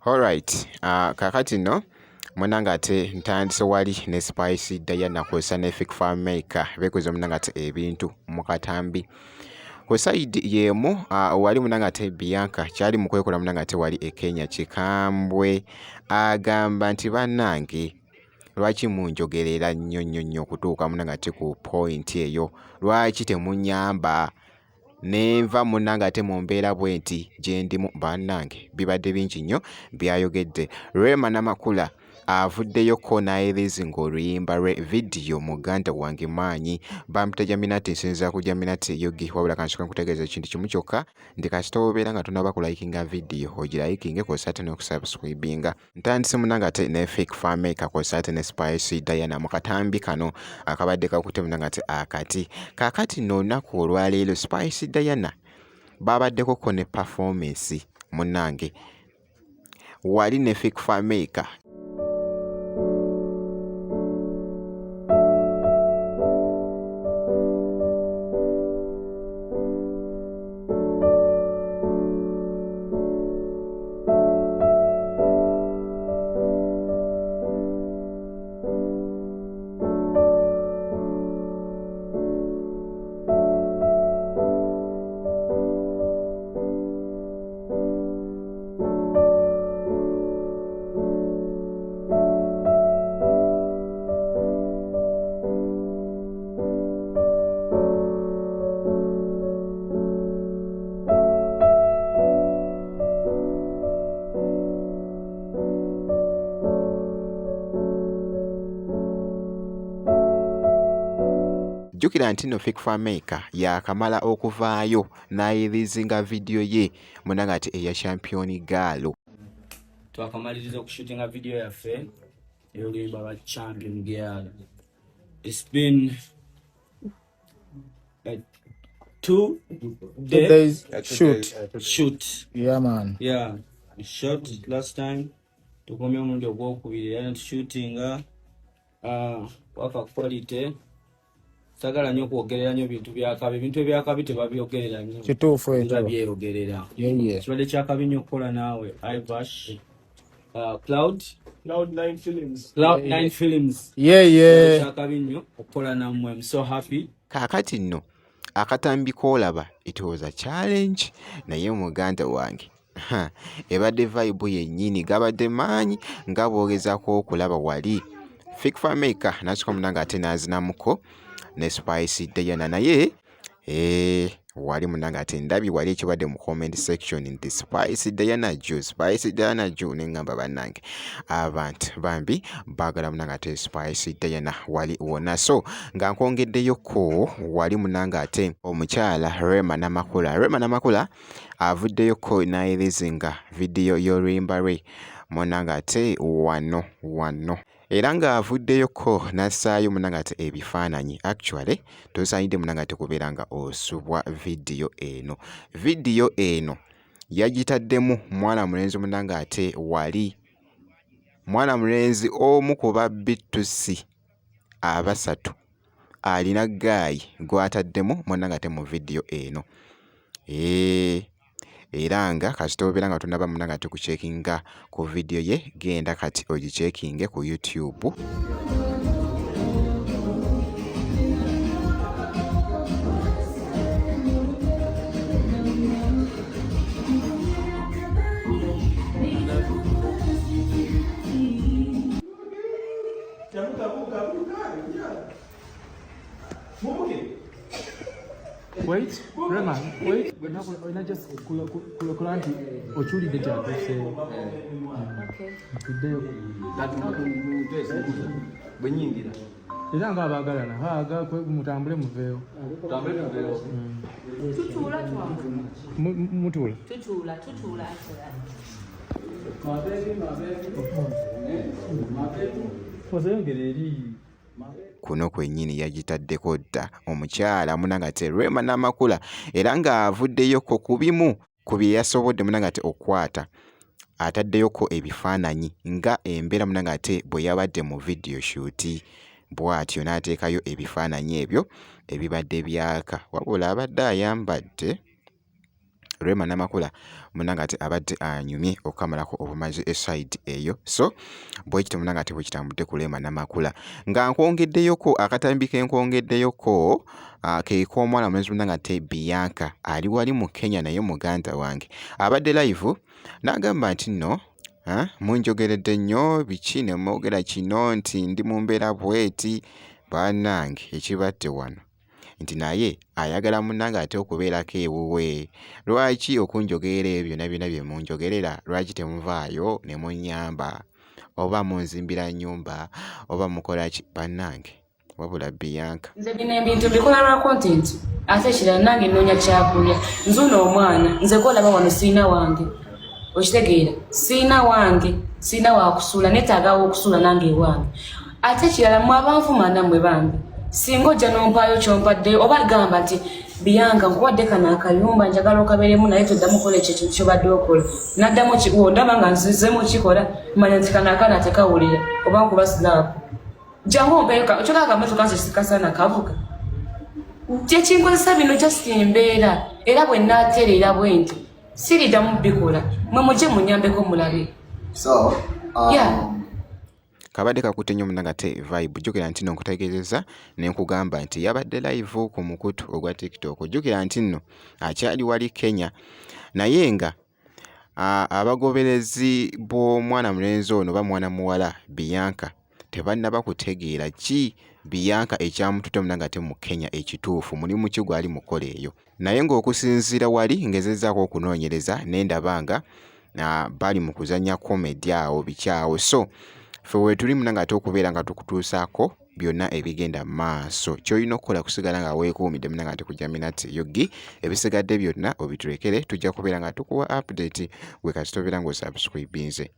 Alright, kakati no munanga ate ntandise wali ne Spice Diana kwesa ne Fake Farm Maker bekoze munanga ate ebintu mu katambi ku side yemu wali munanga ate Bianca kyali mu kwekola munanga ate wali e Kenya Kikambwe agamba nti bannange lwaki munjogerera nnyo okutuuka munanga ate ku point eyo lwaki temunyamba nenva munanga ate mu mbeera bwenti gye ndimu bannange bibadde bingi nnyo byayogedde. Rema Namakula avuddeyo ko n'ayereezi ng'oluyimba lwe vidiyo muganda wange maanyi bamuta Jaminati nsinza ku Jaminati yogi wabula kansoka nkutegeeza ekintu kimu kyokka ndi kasita obeera nga tonaba kulayikinga vidiyo ogirayikinge kw'ossa ate n'okusubscribinga. Ntandise munanga ate ne Fake Farm Maker kw'ossa ate ne Spice Diana mu katambi kano akabadde kakute munanga ate akati kaakati nno olunaku olwaleero Spice Diana babaddeko ko ne performance munnange wali ne Fake Farm Maker jjukira nti no Fake Farm Maker yakamala okuvaayo n'ayirizinga vidiyo ye munanga ati eya Champion Girl. Twakamaliriza okushootinga vidiyo yaffe ey'oluyimba lwa Champion Girl. It's been 2 days shoot. Yeah man. Yeah, we shot last time. Tukomye omurundi ogwokubiri era shootinga waka quality. Sagala nnyo kwogerera nnyo bintu byakabi bintu ebyakabi tebabyogerera nnyo kituufu ekyo babyeyogerera yeye kibadde kyakabi nnyo okukola naawe iVash Cloud9 Films yeye kyakabi nnyo okukola nammwe. I'm so happy. Kaakati nno akatambi koolaba it was a challenge naye muganda wange ebadde vibe yennyini gabadde maanyi nga bwogezako okulaba wali Fake Farm Maker n'asukka munanga ate n'azinamuko ne Spice Diana naye wali munanga ate ndabi wali ekibadde mu comment section nti Spice Diana jo nengamba bannange abantu bambi baagala munanga ate Spice Diana wali wonna so nga nkongeddeyo ko wali munanga ate omukyala Rema Namakula avuddeyo ko n'ayerezinga vidiyo y'oluyimba lwe munanga ate wano era nga avuddeyoko n'assaayo munanga ate ebifaananyi actually tosaanidde munanga ate kubeera nga osubwa vidiyo eno yagitaddemu mwana mulenzi munanga ate wali mwana mulenzi omu ku babbitusi abasatu alina gaayi gw'ataddemu munanga ate mu vidiyo eno era nga kasita obeera nga tonaba munanga ate kucekinga ku vidiyo ye genda kati ogicekinge ku YouTube. wait Rema wait we're not just kulanti ochulide kyatuse kideo Bwenyingira era nga abagalana haaga mutambule muveewo tutula mutula osayongere eri kuno kwennyini yagitaddeko dda omukyala munanga ate Rema Namakula era nga avuddeyoko ku bimu ku bye yasobodde munanga ate okukwata ataddeyoko ebifaananyi nga embeera munanga ate bwe yabadde mu vidiyo shoot bw'atyo n'ateekayo ebifaananyi ebyo ebibadde byaka wabula abadde ayambadde Rema Namakula munanga ate abadde anyumye okukamalako obumazi eside eyo. So bwekito munanga ate bwekitambudde ku Rema Namakula. Nga nkwongeddeyoko akatambi ke nkwongeddeyoko keeko omwana mulenzi munanga ate Bianca ali wali mu Kenya naye muganda wange. Abadde live n'agamba nti nno munjogeredde nnyo biki ne mwogera kino nti ndi mu mbeera bweti bannange ekibadde wano. Nti naye ayagala munnange ate okubeerako ewuwe. Lwaki okunjogerera ebyo byonna bye munjogerera lwaki temuvaayo ne munnyamba oba munzimbira nnyumba oba mukola ki bannange? Wabula Bianca nze bino ebintu bikola lwa content ate ekirala nange nnoonya kyakulya. Nzuno omwana nze kolaba wano siina wange okitegeera, siina wange, siina wakusuula neetaagawo okusuula nange ewange. Ate ekirala mwabanvuma nammwe bange singa ojja n'ompaayo kyompadde oba gamba nti Bianca nkuwadde kano akayumba njagala okabeeremu naye toddamu kukola ekyo kintu kyobadde okola n'addamu ndaba nga nzizemu okikola manya nti kano akaana tekawulira oba nkuba silaapu jangu ompeeyo kyokala kamotoka nze sikasana kavuga kyekinkozesa bino just embeera era bwe nnaatereera bwe nti siriddamu bikola mwe mujje munyambeko mulabe. So, Yeah. kabadde kakutte nnyo munnanga ate vibe. Jjukira nti nno nkutegeezezza ne nkugamba nti yabadde live ku mukutu ogwa TikTok. Jjukira nti nno akyali wali Kenya naye nga abagoberezi bw'omwana mulenzi ono ba mwana muwala Bianca tebannaba kutegeera ki Bianca ekyamututte munnanga ate mu Kenya ekituufu mulimu ki gwali mukola eyo. Naye ng'okusinziira wali ngezezzaako okunoonyereza n'endaba nga bali mu kuzannya comedy awo bikyawo. So ffe weetuli munnanga ate okubeera nga tukutuusaako byonna ebigenda maaso. Ky'olina okukola kusigala nga weekuumidde munnanga ate ku Jaminat Yogi. Ebisigadde byonna obiturekere, tujja kubeera nga tukuwa update gwe kasitobeera ng'osubscribinze.